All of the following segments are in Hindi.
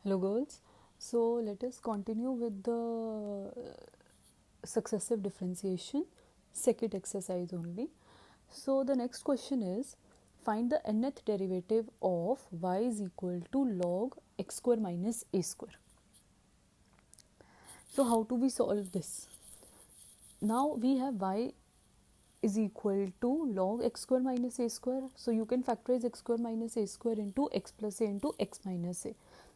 Hello girls, so let us continue with the successive differentiation, second exercise only. So the next question is, find the nth derivative of y is equal to log x square minus a square. So how do we solve this? Now we have y is equal to log x square minus a square. So you can factorize x square minus a square into x plus a into x minus a.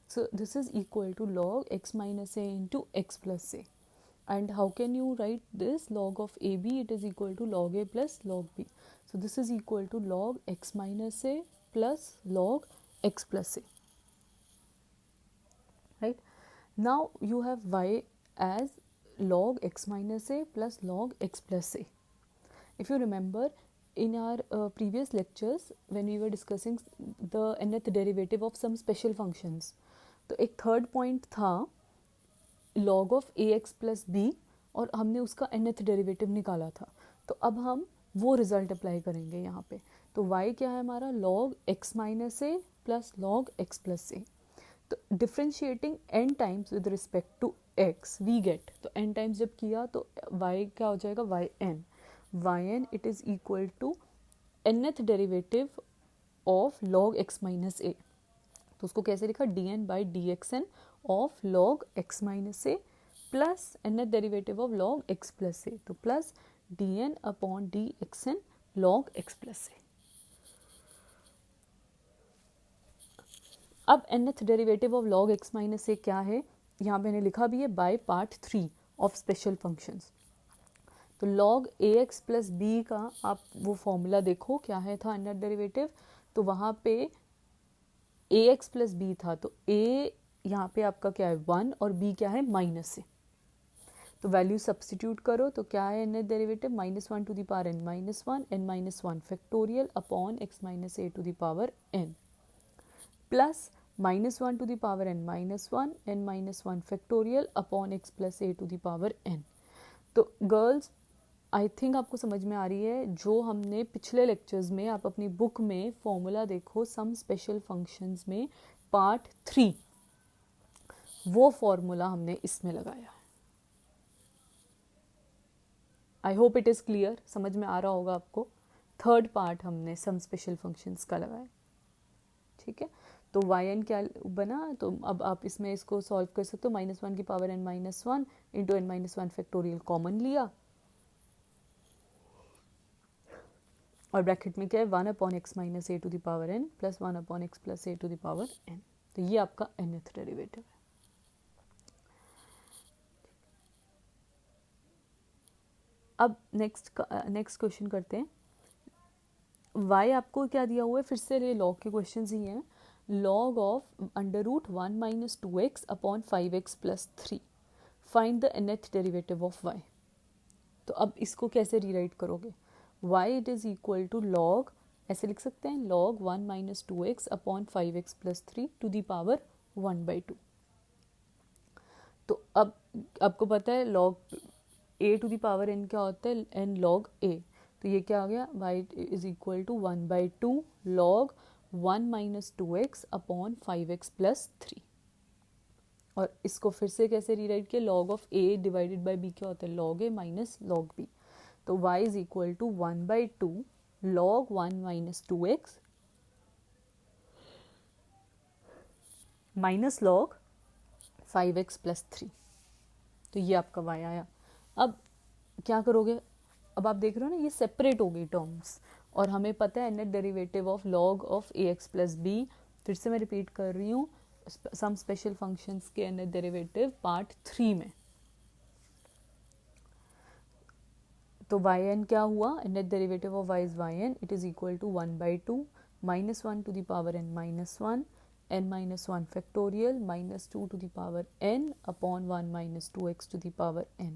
So this is equal to log x minus a into x plus a. And how can you write this? Log of ab, it is equal to log a plus log b. So this is equal to log x minus a plus log x plus a. Right? Now you have y as log x minus a plus log x plus a. If you remember, in our previous lectures when we were discussing the nth derivative of some special functions, तो एक थर्ड पॉइंट था log of ax plus b और हमने उसका nth डेरिवेटिव निकाला था. तो अब हम वो रिजल्ट अप्लाई करेंगे यहाँ पे. तो y क्या है हमारा? log x minus a plus log x plus a. तो differentiating n times with respect to x we get, तो n टाइम्स जब किया तो y क्या हो जाएगा? yn it is equal to nth derivative of log x minus a. तो उसको कैसे लिखा? dn by dxn of log x minus a plus nth derivative of log x plus a. तो plus dn upon dxn log x plus a. अब nth derivative of log x minus a क्या है? यहाँ मैंने लिखा भी है by part 3 of special functions. तो log ax प्लस बी का आप वो फॉर्मूला देखो क्या है था nth डेरिवेटिव. तो वहाँ पे ax प्लस बी था, तो a यहाँ पे आपका क्या है? 1 और b क्या है? माइनस से. तो वैल्यू सब्सटीट्यूट करो तो क्या है nth derivative? Minus 1 to the power n minus 1 n minus 1 factorial upon x minus a to the power n plus minus 1 to the power n minus 1 n minus 1 factorial upon x plus a to the power n. तो गर्ल्स आई थिंक आपको समझ में आ रही है जो हमने पिछले लेक्चर्स में, आप अपनी बुक में फॉर्मूला देखो सम स्पेशल फंक्शंस में पार्ट 3, वो फॉर्मूला हमने इसमें लगाया है. I hope it is clear, समझ में आ रहा होगा आपको. थर्ड पार्ट हमने सम स्पेशल फंक्शंस का लगाया. ठीक है, तो yn क्या बना? तो अब आप इसमें इसको सॉल्व कर सकते हो. माइनस 1 की power n minus 1 into n minus 1 factorial common लिया और ब्रैकेट में क्या है? 1 upon x minus a to the power n plus 1 upon x plus a to the power n. तो ये आपका nth डेरिवेटिव है. अब नेक्स्ट क्वेश्चन करते हैं. y आपको क्या दिया हुआ है? फिर से ये लॉग के क्वेश्चन ही हैं. log of under root 1 minus 2x upon 5x plus 3. Find the nth derivative of y. तो अब इसको कैसे रीराइट करोगे? y it is equal to log, ऐसे लिख सकते हैं, log 1 minus 2x upon 5x plus 3 to the power 1/2. तो अब आपको पता है log a to the power n क्या होता है? n log a. तो ये क्या आ गया? y is equal to 1/2 log 1 minus 2x upon 5x plus 3. और इसको फिर से कैसे रीराइट किया? log of a divided by b क्या होता है? log a minus log b. तो y is equal to 1/2 log 1 minus 2x minus log 5x plus 3. तो ये आपका y आया. अब क्या करोगे? अब आप देख रहे हो ना, ये सेपरेट हो गई टर्म्स और हमें पता है nth derivative of log of ax plus b. फिर से मैं रिपीट कर रही हूँ, सम स्पेशल फंक्शंस के नेट डेरिवेटिव पार्ट 3 में. तो yn क्या हुआ? Nth derivative of y is yn it is equal to 1/2 minus 1 to the power n minus 1 n minus 1 factorial minus 2 to the power n upon 1 minus 2x to the power n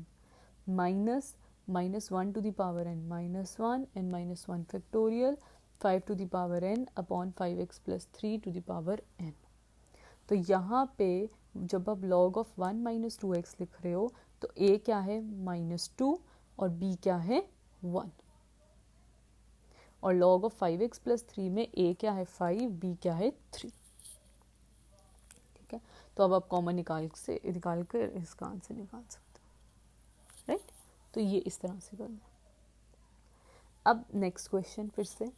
minus minus 1 to the power n minus 1 n minus 1 factorial 5 to the power n upon 5x plus 3 to the power n. तो यहाँ पे जब आप log ऑफ 1 माइनस 2x लिख रहे हो तो a क्या है? -2 और b क्या है? 1. और log ऑफ 5x प्लस 3 में a क्या है? 5, b क्या है? 3. ठीक है, तो अब आप कॉमन निकाल कर इसका आंसर निकाल सकते हो, राइट। तो ये इस तरह से करना। अब नेक्स्ट क्वेश्चन फिर से,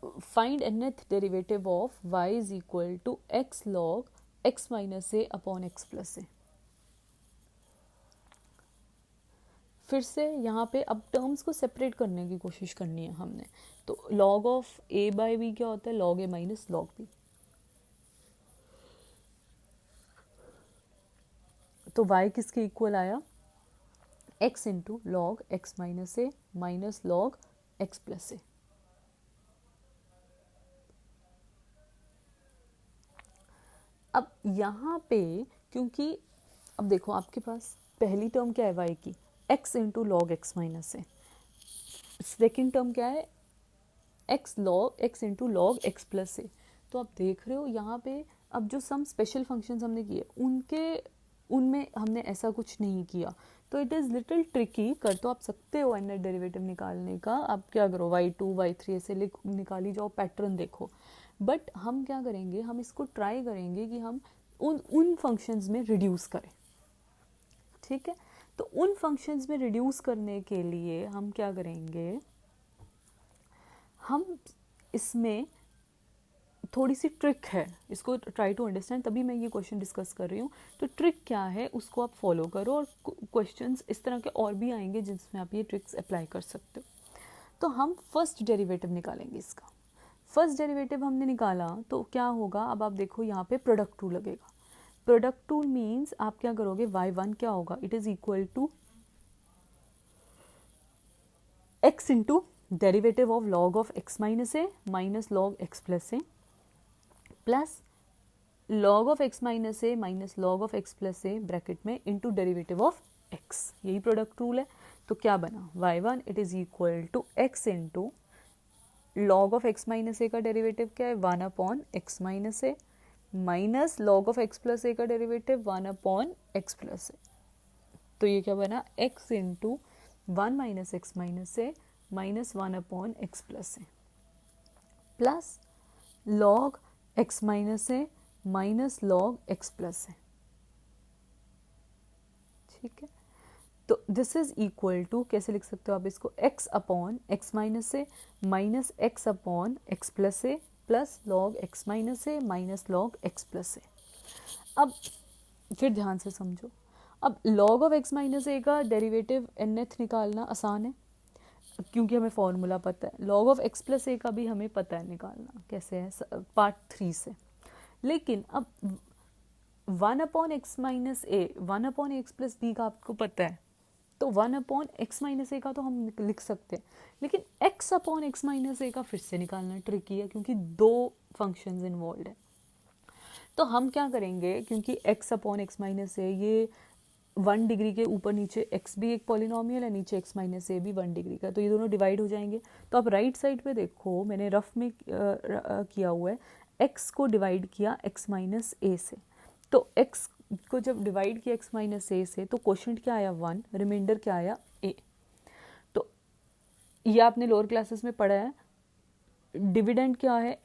find nth derivative of y is equal to x log x minus a upon x plus a. फिर से यहाँ पे अब टर्म्स को सेपरेट करने की कोशिश करनी है हमने। तो log of a by b क्या होता है, log a minus log b। तो y किसके इक्वल आया, x into log x minus a minus log x plus a. अब यहाँ पे क्योंकि अब देखो आपके पास पहली टर्म क्या है y की, x into log x minus a. Second term क्या है, x into log x plus a. तो आप देख रहे हो यहाँ पे अब जो सम स्पेशल फंक्शंस हमने किए उनमें हमने ऐसा कुछ नहीं किया। तो इट इज़ लिटिल ट्रिकी, कर तो आप सकते हो nth डेरिवेटिव निकालने का। आप क्या करो, y2 y3 ऐसे निकाली जाओ, पैटर्न देखो। बट हम क्या करेंगे, हम इसको ट्राई करेंगे कि हम उन फंक्शंस में रिड्यूस करें, ठीक है। तो उन फंक्शंस में रिड्यूस करने के लिए हम क्या करेंगे, हम इसमें थोड़ी सी ट्रिक है, इसको ट्राई टू अंडरस्टैंड, तभी मैं ये क्वेश्चन डिस्कस कर रही हूँ। तो ट्रिक क्या है उसको आप फॉलो करो, और क्वेश्चंस इस तरह के और भी आएंगे जिसमें आप ये ट्रिक्स अप्लाई कर सकते हो। तो हम फर्स्ट डेरिवेटिव निकालेंगे इसका। फर्स्ट डेरिवेटिव हमने निकाला तो क्या होगा, अब आप देखो यहाँ पे प्रोडक्ट रूल लगेगा। प्रोडक्ट रूल मीन्स आप क्या करोगे, y1 क्या होगा, it is equal to x into derivative of log of x minus a minus log x plus a plus log of x minus a minus log of x plus a bracket में इंटू डेरिवेटिव ऑफ x। यही प्रोडक्ट रूल है। तो क्या बना, y1 it is equal to x into log of x minus a का डेरिवेटिव क्या है, 1 upon x minus a minus log of x plus a का derivative 1 upon x plus a. तो ये क्या बना, x into 1 minus x minus a minus 1 upon x plus a plus log x minus a minus log x plus a, ठीक है। तो दिस इज इक्वल टू, कैसे लिख सकते हो आप इसको, x upon x minus a minus x upon x plus a plus log x minus a minus log x plus a. अब फिर ध्यान से समझो, अब log of x minus a का डेरिवेटिव nth निकालना आसान है क्योंकि हमें फॉर्मूला पता है। Log of x plus a का भी हमें पता है निकालना कैसे है, पार्ट 3 से। लेकिन अब 1 अपॉन एक्स माइनस ए 1 अपॉन एक्स प्लस बी का आपको पता है, तो 1 अपॉन एक्स माइनस ए का तो हम लिख सकते हैं, लेकिन x upon x minus a का फिर से निकालना ट्रिकी है क्योंकि दो फंक्शंस इन्वॉल्व है। तो हम क्या करेंगे, क्योंकि x अपॉन एक्स माइनस ए ये 1 डिग्री के ऊपर नीचे x भी एक पॉलिनोमियल है, नीचे x माइनस ए भी 1 डिग्री का, तो ये दोनों डिवाइड हो जाएंगे। तो आप राइट साइड पे देखो, मैंने रफ में किया हुआ है, x को डिवाइड किया x माइनस ए से। तो x को जब डिवाइड किया x माइनस ए से तो क्वोशंट क्या आया 1, रिमाइंडर क्या आया a। तो ये आपने लोअर क्लासेस में पढ़ा है, डिविडेंड क्या है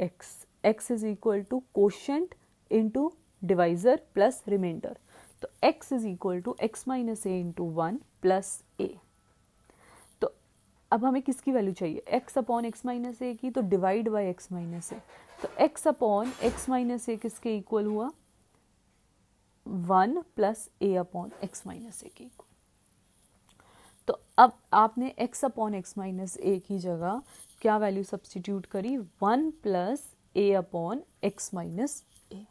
x is equal to quotient into divisor plus reminder. तो x is equal to x minus a into 1 plus a. तो अब हमें किसकी वैल्यू चाहिए, x upon x minus a की, तो divide by x minus a. तो x upon x minus a किसके इक्वल हुआ, 1 plus a upon x minus a के इक्वल। तो अब आपने x upon x minus a की जगह क्या वैल्यू सब्स्टिट्यूट करी, 1 plus a upon x minus a.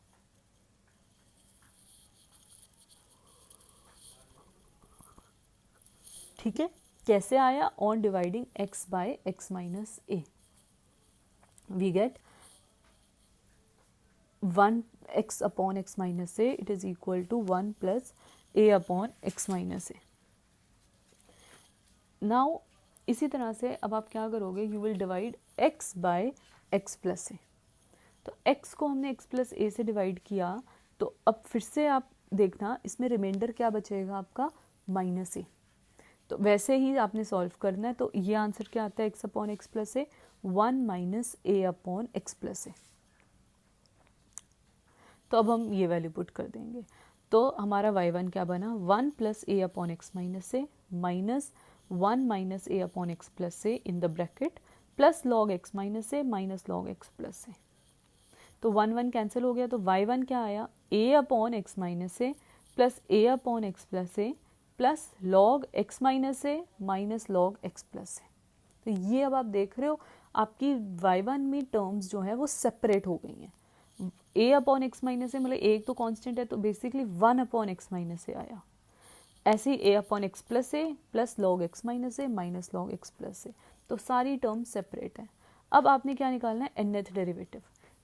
ठीक है, कैसे आया, on dividing x by x minus a we get 1 x upon x minus a, it is equal to 1 plus a upon x minus a. Now इसी तरह से अब आप क्या करोगे, you will divide x by x plus a. तो x को हमने x प्लस ए से डिवाइड किया, तो अब फिर से आप देखना इसमें रिमाइंडर क्या बचेगा आपका, माइनस ए। तो वैसे ही आपने सॉल्व करना है। तो ये आंसर क्या आता है, x upon x plus A 1 minus a upon x plus a. तो अब हम ये वैल्यू पुट कर देंगे, तो हमारा y1 क्या बना, 1 plus a upon x minus a minus 1 minus a upon x plus a in the bracket plus log x minus a minus log x plus a. तो 1 1 कैंसिल हो गया, तो y1 क्या आया, a upon x minus a plus a upon x plus a plus log x minus a minus log x plus a. तो ये अब आप देख रहे हो आपकी y1 में टर्म्स जो है वो सेपरेट हो गई हैं। a upon x minus a मतलब एक तो कांस्टेंट है, तो basically 1 upon x minus a आया। ऐसे ही a upon x plus a plus log x minus a minus log x plus a, तो सारी टर्म्स सेपरेट है। अब आपने क्या निकालना है, nth डेरिवेटिव।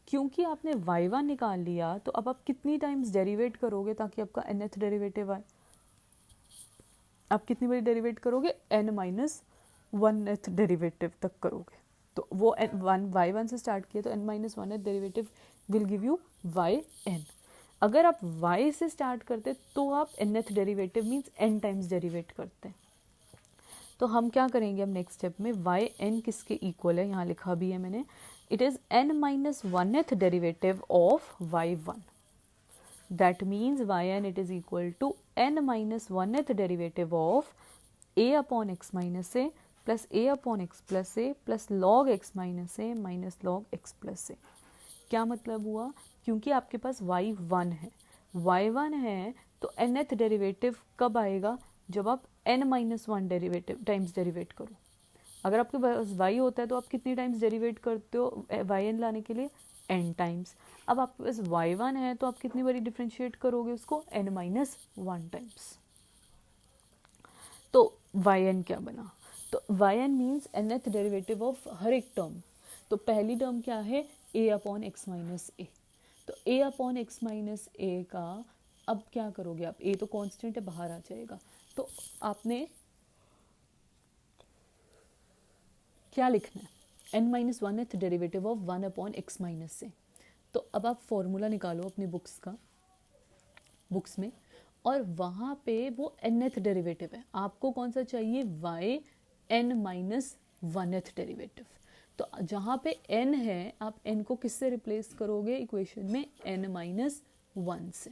क्योंकि आपने y1 निकाल लिया, तो अब आप कितनी टाइम्स डेरिवेट करोगे ताकि आपका nth डेरिवेटिव आए, आप कितनी बार डेरिवेट करोगे, n माइनस 1th डेरिवेटिव तक करोगे। तो वो y1 से स्टार्ट किया, तो n minus 1th derivative will give you yn। अगर आप y से स्टार्ट करते तो आप nth derivative means n times derivate करते। तो हम क्या करेंगे अब नेक्स्ट स्टेप में, yn किसके इक्वल है, यहाँ लिखा भी है मैंने, it is n minus 1th derivative of y1। That means yn it is equal to n minus 1th derivative of a upon x minus a plus a upon x plus a plus log x minus a minus log x plus a. क्या मतलब हुआ, क्योंकि आपके पास y1 है, y1 है तो nth डेरिवेटिव कब आएगा, जब आप n minus 1 derivative times derivative करो। अगर आपके पास y होता है तो आप कितनी टाइम्स डेरिवेट करते हो yn लाने के लिए, n टाइम्स। अब आपके पास y1 है तो आप कितनी बारी डिफ्रेंशिएट करोगे उसको, n माइनस 1 टाइम्स। तो yn क्या बना, तो yn means nth derivative of her एक टर्म। तो पहली टर्म क्या है, a upon x minus a. तो a upon x minus a का अब क्या करोगे आप, a तो कांस्टेंट है बाहर आ जाएगा, तो आपने क्या लिखना है, n minus 1th derivative of 1 upon x minus a. तो अब आप फॉर्मूला निकालो अपनी बुक्स में, और वहाँ पे वो nth डेरिवेटिव है, आपको कौन सा चाहिए, y n minus 1th derivative. तो जहाँ पे n है आप n को किससे रिप्लेस करोगे इक्वेशन में, n माइनस 1 से।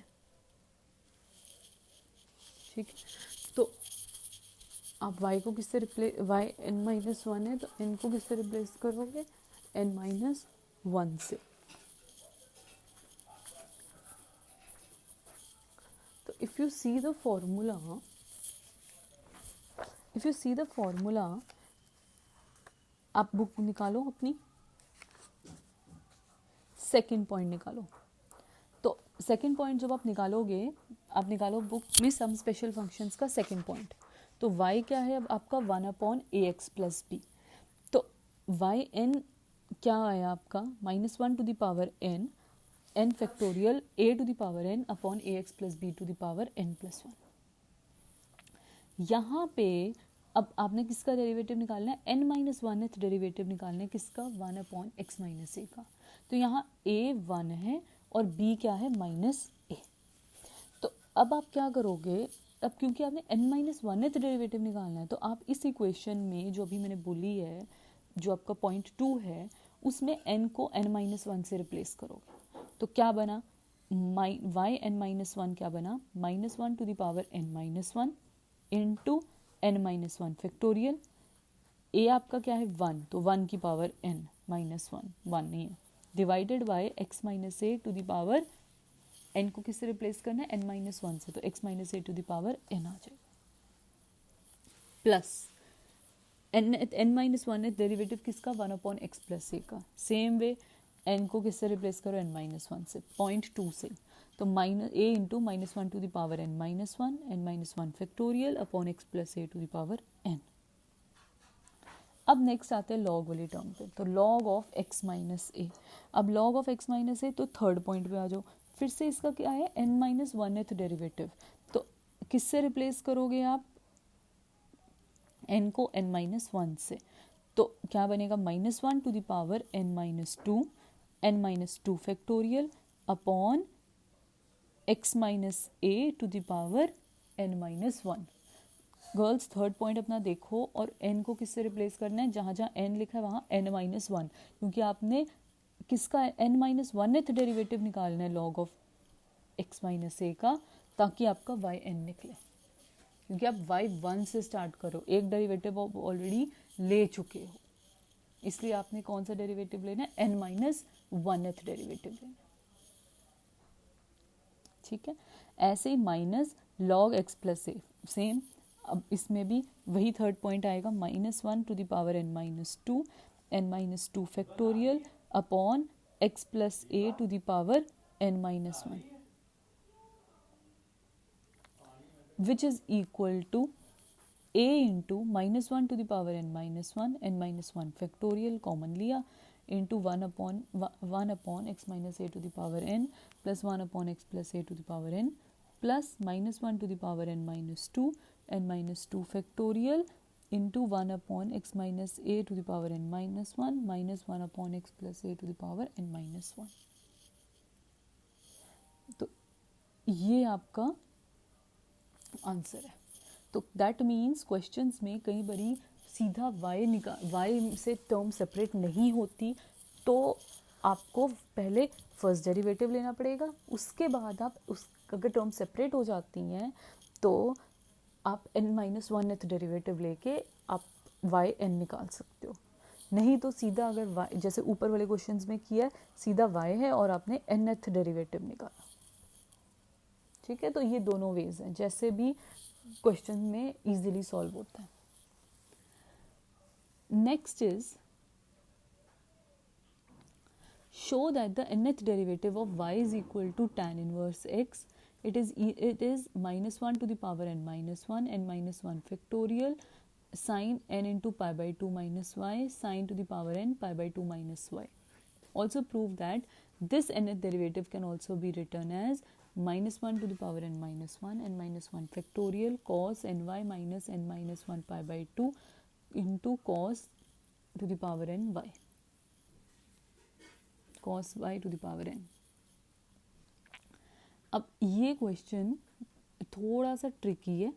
ठीक, तो आप y को किससे रिप्लेस, y n माइनस 1 है तो n को किससे रिप्लेस करोगे, n माइनस 1 से। तो if you see the formula, आप बुक निकालो अपनी, सेकंड पॉइंट निकालो। तो सेकंड पॉइंट जब आप निकालोगे, आप निकालो बुक में सम स्पेशल फंक्शंस का सेकंड पॉइंट। तो y क्या है अब आपका, 1 upon a x plus b. तो yn क्या आया आपका, minus 1 to the power n factorial a to the power n upon a x plus b to the power n plus 1। यहाँ पे अब आपने किसका डेरिवेटिव निकालना है, n माइनस 1th डेरिवेटिव निकालना है किसका, 1 अपॉन एक्स माइनस ए का। तो यहाँ a 1 है और b क्या है, माइनस ए। तो अब आप क्या करोगे, अब क्योंकि आपने n माइनस 1th डेरिवेटिव निकालना है, तो आप इस इक्वेशन में जो अभी मैंने बोली है, जो आपका पॉइंट 2 है, उसमें n को n माइनस 1 से रिप्लेस करोगे। तो क्या बना, y n माइनस 1 क्या बना, minus 1 to the power n minus 1 into n minus 1 factorial. a आपका क्या है, 1, तो 1 की पावर n माइनस 1 नहीं है, divided by x minus a to the power n को किससे रिप्लेस करना है, n माइनस 1 से, तो x minus a to the power n आ जाएगा, प्लस n माइनस 1 डेरिवेटिव किसका, 1 अपॉन एक्स प्लस ए का। सेम वे n को किससे रिप्लेस करो, n माइनस 1 से, पॉइंट 2 से। तो minus a into minus 1 to the power n minus 1, n minus 1 factorial upon x plus a to the power n। अब नेक्स्ट आते हैं लॉग वाली टर्म पे, तो log of x minus a. अब log of x minus a, तो थर्ड पॉइंट पे आ जाओ, फिर से इसका क्या है, n माइनस 1th डेरिवेटिव। तो किससे रिप्लेस करोगे आप, n को n माइनस 1 से। तो क्या बनेगा, minus 1 to the power n minus 2, n minus 2 factorial upon x minus a to the power n minus 1। Girls third point अपना देखो, और n को किससे रिप्लेस करना है, जहाँ जहाँ n लिखा है वहाँ n माइनस 1, क्योंकि आपने किसका n माइनस 1th डेरिवेटिव निकालना है log of x minus a का, ताकि आपका वाई एन निकले, क्योंकि आप वाई वन से स्टार्ट करो, एक डेरिवेटिव आप ऑलरेडी ले चुके हो, इसलिए आपने कौन सा डेरिवेटिव लेना है, एन माइनस वनथ डेरिवेटिव लेना, ठीक है। ऐसे ही minus log x plus a, same, अब इसमें भी वही थर्ड पॉइंट आएगा, minus one to the power n minus two factorial upon x plus a to the power n minus one, which is equal to a into minus one to the power n minus one factorial common लिया, into one upon x minus a to the power n plus one upon x plus a to the power n plus minus one to the power n minus two factorial into one upon x minus a to the power n minus one upon x plus a to the power n minus one. तो ये आपका आंसर है। तो दैट मीन्स क्वेश्चंस में कई बारी सीधा y से टर्म सेपरेट नहीं होती, तो आपको पहले फर्स्ट डेरिवेटिव लेना पड़ेगा, उसके बाद आप अगर टर्म सेपरेट हो जाती हैं तो आप n माइनस वन डेरिवेटिव लेके आप वाई एन निकाल सकते हो। नहीं तो सीधा अगर y, जैसे ऊपर वाले क्वेश्चंस में किया, सीधा y है और आपने nth डेरिवेटिव निकाला, ठीक है। तो ये दोनों वेज हैं, जैसे भी क्वेश्चन में इजीली सॉल्व होता है। Next is show that the nth derivative of y is equal to tan inverse x. It is minus 1 to the power n minus 1 factorial sin n into pi by 2 minus y sin to the power n pi by 2 minus y. Also prove that this nth derivative can also be written as minus 1 to the power n minus 1 factorial cos ny minus n minus 1 pi by 2 into cos to the power n y. cos y to the power n. अब ये क्वेश्चन थोड़ा सा ट्रिकी है,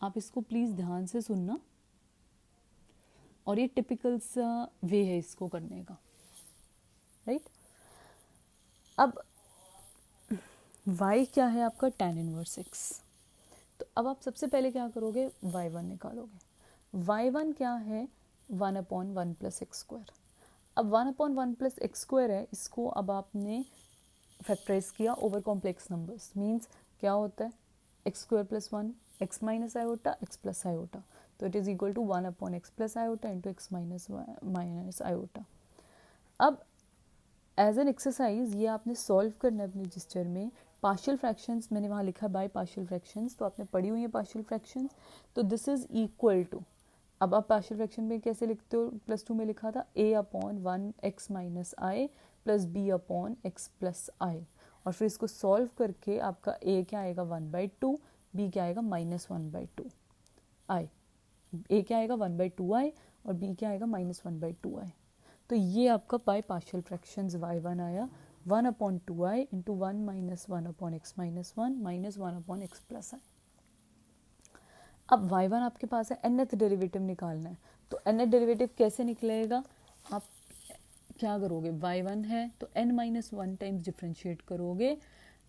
आप इसको प्लीज़ ध्यान से सुनना, और ये टिपिकल सा वे है इसको करने का, राइट। अब y क्या है आपका, tan इनवर्स x। तो अब आप सबसे पहले क्या करोगे, y1 निकालोगे। y1 क्या है, 1 अपॉन 1 प्लस एक्स स्क्वायर। अब 1 अपॉन 1 प्लस एक्स स्क्वायर है, इसको अब आपने फैक्टराइज किया ओवर कॉम्प्लेक्स नंबर्स, मीन्स क्या होता है, x square plus 1 x minus iota x plus iota, तो it is equal to 1 upon x plus iota into x minus iota. अब एज एन एक्सरसाइज ये आपने सॉल्व करना है अपने रजिस्टर में। पार्शियल फ्रैक्शंस मैंने वहाँ लिखा है बाय पार्शियल फ्रैक्शंस, तो आपने पढ़ी हुई है पार्शियल फ्रैक्शंस, तो दिस इज इक्वल टू, अब आप पार्शियल फ्रैक्शन में कैसे लिखते हो, प्लस 2 में लिखा था a upon 1 x minus i plus b upon x plus i, और फिर इसको सॉल्व करके आपका a क्या आएगा 1/2, b क्या आएगा -1/2 आई, a क्या आएगा 1/2 आई और b क्या आएगा -1/2 आई। तो ये आपका बाय पार्शियल फ्रैक्शंस y1 आया 1 upon 2 i into 1 minus 1 upon x minus 1 minus 1 upon x plus i. अब y1 आपके पास है, nth डेरिवेटिव निकालना है, तो nth डेरिवेटिव कैसे निकलेगा, आप क्या करोगे, y1 है तो n माइनस 1 टाइम्स डिफ्रेंशिएट करोगे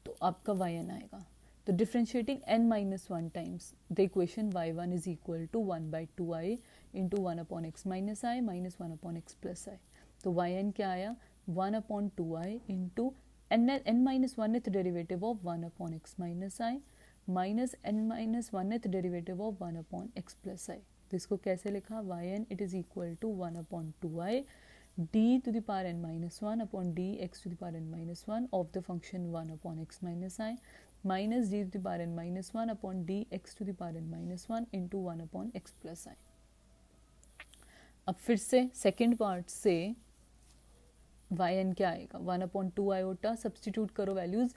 तो आपका yn आएगा। तो differentiating n minus 1 times the equation y1 is equal to 1/2 i into 1 upon x minus i minus 1 upon x plus i. तो yn क्या आया 1 upon 2 i into n minus 1th derivative of 1 upon x minus i minus n minus 1th derivative of 1 upon x plus i. तो इसको कैसे लिखा, yn it is equal to 1 upon 2 i d to the power n minus 1 upon d x to the power n minus 1 of the function 1 upon x minus i minus d to the power n minus 1 upon d x to the power n minus 1 into 1 upon x plus i. अब फिर से सेकेंड पार्ट से yn क्या आएगा 1 अपॉन 2 आयोटा, सब्सटीट्यूट करो वैल्यूज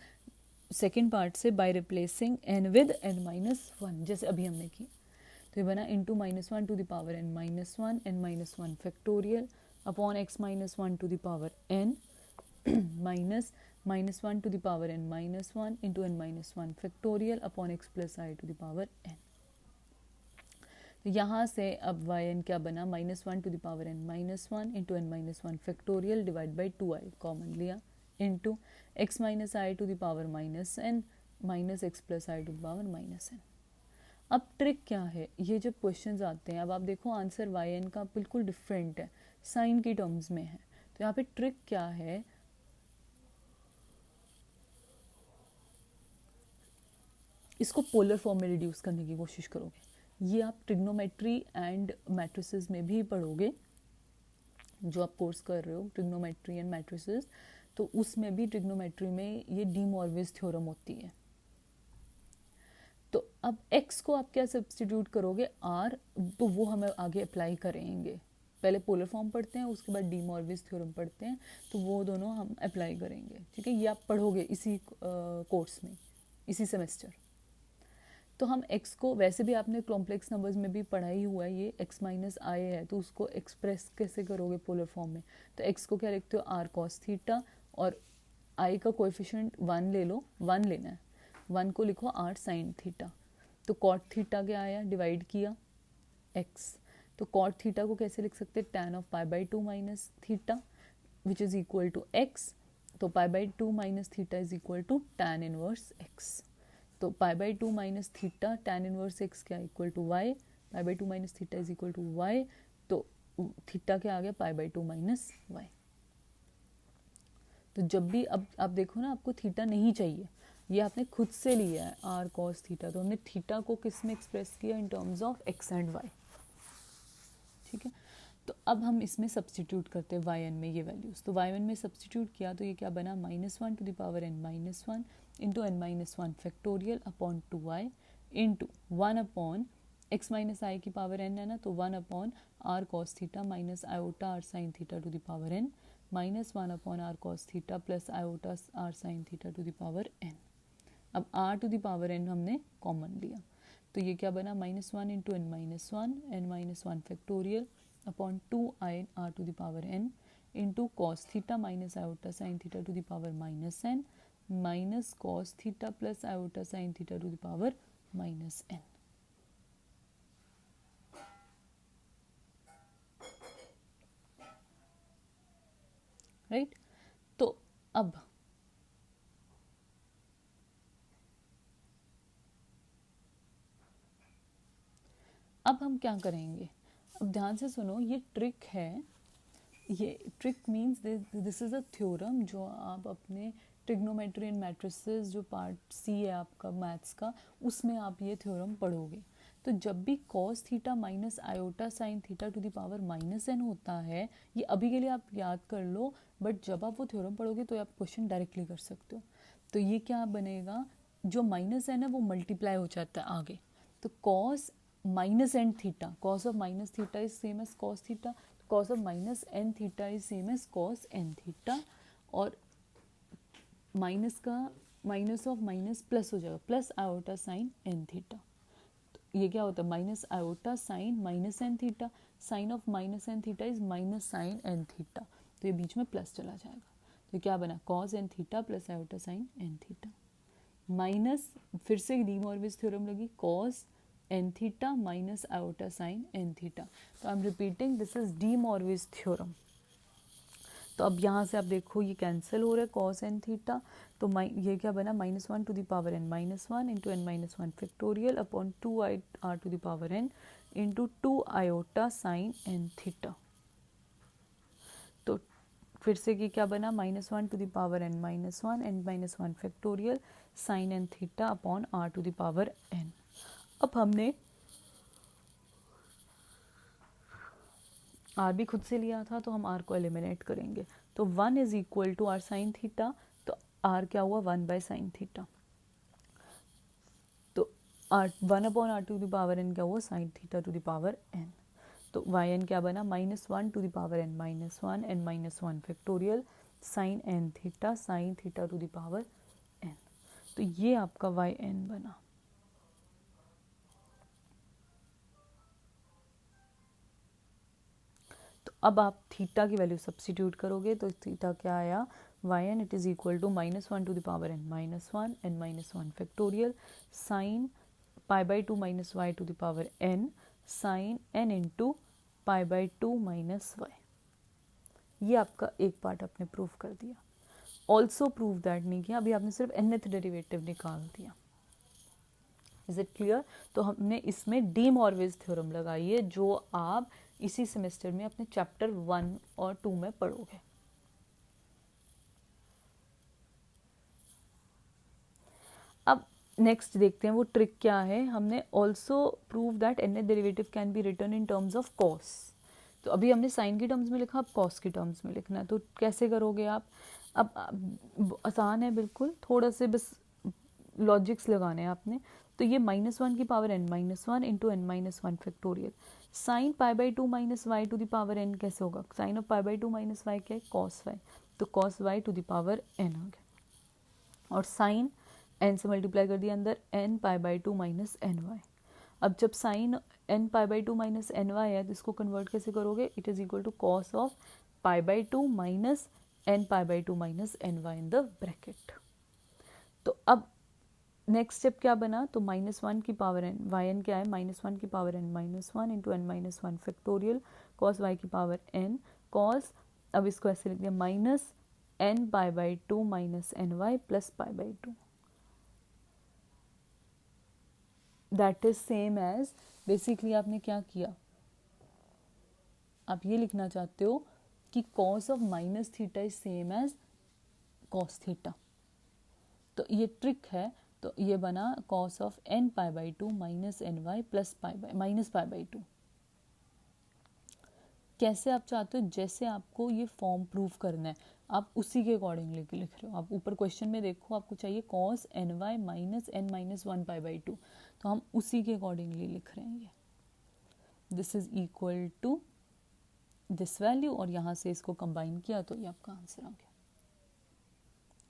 सेकेंड पार्ट से by replacing n with n minus 1, जैसे अभी हमने की। तो ये बना into -1 to the power n minus 1 factorial upon x minus 1 to the power n minus -1 to the power n minus 1 into n minus 1 factorial upon x plus i to the power n। तो यहाँ से अब yn क्या बना, -1 to the power n minus 1 into n minus 1 factorial divide by 2i common लिया into x minus i to the power minus n minus x plus i to the power minus n. अब ट्रिक क्या है, ये जब क्वेश्चंस आते हैं, अब आप देखो आंसर वाई एन का बिल्कुल डिफरेंट है, साइन की टर्म्स में है, तो यहाँ पे ट्रिक क्या है, इसको पोलर फॉर्म में रिड्यूस करने की कोशिश करोगे। ये आप ट्रिग्नोमेट्री एंड मैट्रिसेस में भी पढ़ोगे, जो आप कोर्स कर रहे हो ट्रिग्नोमेट्री एंड मैट्रिसेस, तो उसमें भी ट्रिग्नोमेट्री में ये डी मॉर्विस थ्योरम होती है। तो अब x को आप क्या सब्स्टिट्यूट करोगे, r, तो वो हमें आगे अप्लाई करेंगे। पहले पोलर फॉर्म पढ़ते हैं, उसके बाद डी मॉर्विस थ्योरम पढ़ते हैं, तो वो दोनों हम अप्लाई करेंगे, ठीक है। ये आप पढ़ोगे इसी कोर्स में, इसी सेमेस्टर। तो हम x को, वैसे भी आपने कॉम्प्लेक्स नंबर्स में भी पढ़ा ही हुआ है, ये x माइनस आई है, तो उसको एक्सप्रेस कैसे करोगे पोलर फॉर्म में, तो x को क्या लिखते हो, r cos थीटा, और i का कोएफिशिएंट 1 ले लो, 1 लेना है, 1 को लिखो r sin थीटा, तो cot थीटा क्या आया, डिवाइड किया x, तो cot थीटा को कैसे लिख सकते हैं, tan of pi by 2 minus theta which is equal to x, तो pi by 2 minus theta is equal to tan inverse x, तो pi by 2 minus theta tan inverse x क्या equal to y, pi by 2 minus theta is equal to y, तो थीटा क्या आ गया, पाई बाई 2 माइनस y। तो जब भी अब आप देखो ना, आपको थीटा नहीं चाहिए, ये आपने खुद से लिया है r cos थीटा, तो हमने थीटा को किस में एक्सप्रेस किया, in terms of x and y, ठीक है। तो अब हम इसमें सब्स्टिट्यूट करते हैं y n में ये वैल्यूज़, तो y n में सब्स्टिट्यूट किया तो ये क्या बना, -1 to the power n minus 1 into n minus 1 factorial upon 2y into 1 upon x minus i की पावर n है ना, तो 1 upon r cos theta minus iota r sin theta to the power n minus 1 upon r cos theta plus iota r sin theta to the power n। अब r to the power n हमने कॉमन लिया, तो ये क्या बना, -1 into n minus 1 factorial upon 2i r to the power n into cos theta minus iota sine theta to the power minus n minus cos theta plus iota sine theta to the power minus n। Right, तो अब हम क्या करेंगे, अब ध्यान से सुनो, ये ट्रिक है, ये trick means this is a theorem जो आप अपने ट्रिग्नोमेट्री एंड मैट्रिसेस जो पार्ट सी है आपका मैथ्स का, उसमें आप ये थ्योरम पढ़ोगे। तो जब भी cos theta minus iota sine theta to the power minus n होता है, ये अभी के लिए आप याद कर लो, बट जब आप वो थ्योरम पढ़ोगे तो आप क्वेश्चन डायरेक्टली कर सकते हो। तो ये क्या बनेगा, जो माइनस n है वो मल्टीप्लाई हो जाता है आगे, तो cos minus n theta, cos of minus theta is same as cos theta, cos of minus n theta is same as cos n theta, और माइनस का माइनस ऑफ माइनस प्लस हो जाएगा, plus iota sine n theta, तो ये क्या होता है, minus iota sine minus n theta, sine of minus n theta is minus sine n theta, तो ये बीच में प्लस चला जाएगा, तो क्या बना, cos n theta plus iota sine n theta, minus फिर से डी मॉर्विस थ्योरम लगी, cos n theta minus iota sine n theta, तो I am repeating this is de Moivre's theorem. तो अब यहाँ से आप देखो ये कैंसिल हो रहा है, कॉस एन थीटा, तो ये क्या बना, -1 to the power n minus 1 into n minus 1 factorial upon 2i r to the power n into 2 iota sine n theta. तो फिर से कि क्या बना, -1 to the power n minus 1 n minus 1 factorial sine n theta upon r to the power n। अब हमने r भी खुद से लिया था, तो हम r को एलिमिनेट करेंगे, तो 1 is equal to r sine theta, तो r क्या हुआ, 1 बाय साइन थीटा, तो r 1 upon r to the power n क्या हुआ, sine theta to the power n, तो yn क्या बना, -1 to the power n minus 1 n minus 1 factorial sine n theta sine theta to the power n, तो ये आपका yn बना। तो अब आप थीटा की वैल्यू सब्स्टिट्यूट करोगे, तो थीटा क्या आया, yn it is equal to -1 to the power n minus 1 n minus 1 factorial sine pi by 2 minus y to the power n sine n into pi by 2 minus y। ये आपका एक पार्ट आपने प्रूव कर दिया। ऑल्सो प्रूव दैट नहीं किया, अभी आपने सिर्फ nth डेरिवेटिव निकाल दिया। Is it clear? तो हमने इसमें डी मॉर्विस थ्योरम लगाई है, जो आप इसी सेमेस्टर में अपने चैप्टर 1 और 2 में पढ़ोगे। अब नेक्स्ट देखते हैं वो ट्रिक क्या है। हमने also prove that nth derivative can be return in terms of cos. तो अभी हमने साइन के टर्म्स में लिखा, अब कॉस के टर्म्स में लिखना है। तो कैसे करोगे आप? अब आसान है बिल्कुल, थोड़ा से बस लॉजिक्स लगाने हैं आपने। तो ये -1 की power n-1 into n-1 factorial sine π/2 minus y to the power n कैसे होगा? साइन ऑफ π/2 माइनस वाई क्या है? Cos y. तो cos y to the power n आ गया, और साइन n से मल्टीप्लाई कर दिया अंदर, n π/2 माइनस एन वाई। अब जब sine n π/2 minus n y है तो इसको कन्वर्ट कैसे करोगे? It is equal to cos of π/2 minus n π/2 minus n y in the bracket. तो अब नेक्स्ट स्टेप क्या बना? तो -1 की पावर n, वाई एन क्या है? -1 की power n-1 into n-1 factorial cos y की पावर n कॉस, अब इसको ऐसे लिख दिया, minus n π/2 minus n y plus π/2। That is same as, basically आपने क्या किया, आप ये लिखना चाहते हो कि cos of minus theta is same as cos theta. तो ये ट्रिक है। तो ये बना cos of n π/2 minus n y plus minus π/2। कैसे आप चाहते हो? जैसे आपको ये फॉर्म प्रूव करना है आप उसी के अकॉर्डिंगली लिख रहे हो। आप ऊपर क्वेश्चन में देखो, आपको चाहिए cos N Y minus n-1 π/2, तो हम उसी के अकॉर्डिंगली लिख रहे हैं। ये this is equal to this value, और यहाँ से इसको कंबाइन किया तो ये आपका आंसर आ गया।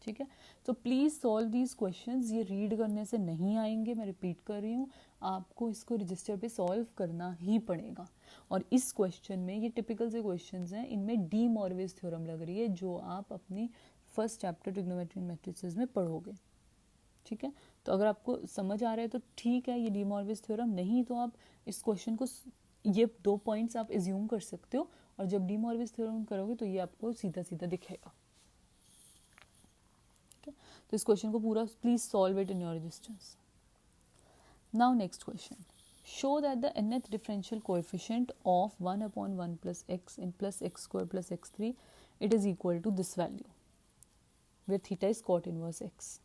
ठीक है, तो प्लीज़ सॉल्व दीज क्वेश्चंस। ये रीड करने से नहीं आएंगे, मैं रिपीट कर रही हूँ, आपको इसको रजिस्टर पे सॉल्व करना ही पड़ेगा। और इस क्वेश्चन में, ये टिपिकल से क्वेश्चंस हैं, इनमें डी मॉर्विस थ्योरम लग रही है, जो आप अपनी फर्स्ट चैप्टर ट्रिग्नोमेट्री मैट्रिसेस में पढ़ोगे। ठीक है, तो अगर आपको समझ आ रहा है तो ठीक है, ये डी मॉर्विस थ्योरम, नहीं तो आप इस क्वेश्चन को, ये 2 पॉइंट्स आप एज्यूम कर सकते हो, और जब डी मॉर्विस थ्योरम करोगे तो ये आपको सीधा सीधा दिखेगा। तो इस क्वेश्चन को पूरा please solve it in your registers. Now next question, show that the nth differential coefficient of 1/1 plus x in plus x square plus x3 it is equal to this value where theta is cot inverse x।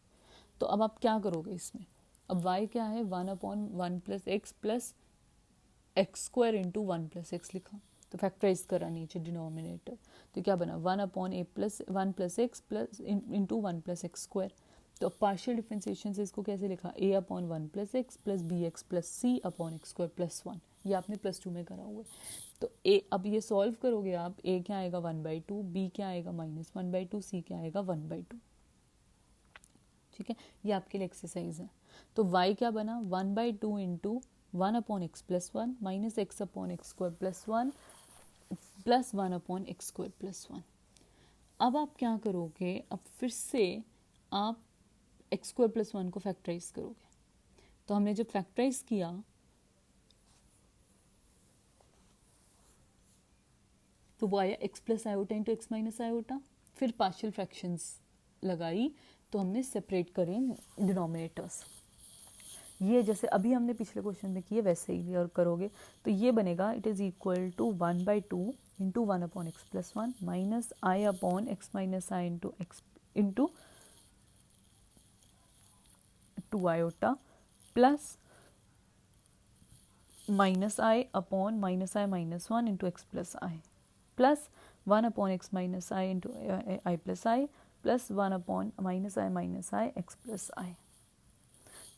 तो अब आप क्या करोगे इसमें? अब y क्या है? 1/1 plus x plus x square into 1 plus x लिखा, तो फैक्टराइज करा नीचे डिनोमिनेटर, तो क्या बना? 1/a plus 1 plus x plus into 1 plus x square. तो पार्शियल डिफ्रेंसिएशन से इसको कैसे लिखा? a/1 plus x plus b x plus c upon x square plus 1। ये आपने +2 में करा हुआ है। तो a, अब ये सॉल्व करोगे आप, a क्या आएगा? 1/2, b क्या आएगा? -1/2, c क्या आएगा? 1/2। ठीक है, ये आपके लिए एक्सरसाइज है। तो y क्या बना? 1/2 into 1/x plus 1 minus x upon x square plus 1 plus 1/x square plus 1। अब आप क्या करोगे? अब फिर से आप एक्स स्क्वायर प्लस 1 को फैक्टराइज करोगे। तो हमने जब फैक्टराइज किया तो वो आया x plus iota into x minus iota. फिर पार्शियल फ्रैक्शंस लगाई तो हमने सेपरेट करें डिनोमिनेटर्स। ये जैसे अभी हमने पिछले क्वेश्चन में किए वैसे ही और करोगे तो ये बनेगा, it is equal to 1/2 into 1/x plus 1 minus i upon x minus i into x into 2 iota plus minus i upon minus i minus 1 into x plus i plus 1/x minus i into i plus i plus 1 minus i x plus i.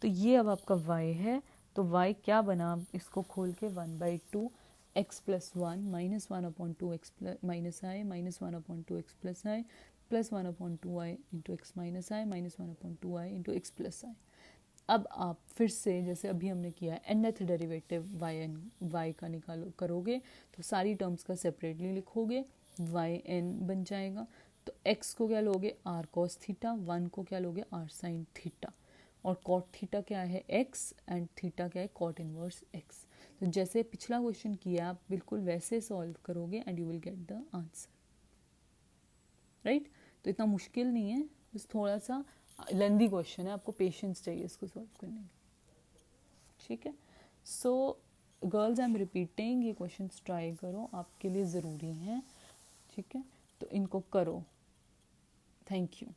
तो ये अब आपका y है। तो y क्या बना? इसको खोल के 1/2 x plus 1 minus 1/2 x minus i minus 1/2 x plus i plus 1/2 i into x minus i minus 1/2 i into x plus i. अब आप फिर से जैसे अभी हमने किया है nth डेरिवेटिव y का निकालो करोगे तो सारी टर्म्स का सेपरेटली लिखोगे, yn बन जाएगा। तो x को क्या लोगे? r cos थीटा, 1 को क्या लोगे? r sin थीटा, और कॉट थीटा क्या है? x, एंड थीटा क्या है? Cot inverse x। तो जैसे पिछला क्वेश्चन किया आप बिल्कुल वैसे सॉल्व करोगे and you will get the answer, right. तो तो इतना मुश्किल नहीं है, बस थोड़ा सा लेंदी क्वेश्चन है, आपको पेशेंस चाहिए इसको सॉल्व करने के, ठीक है। So girls, I am repeating, ये क्वेश्चंस ट्राई करो, आपके लिए ज़रूरी हैं, ठीक है, तो इनको करो। Thank you.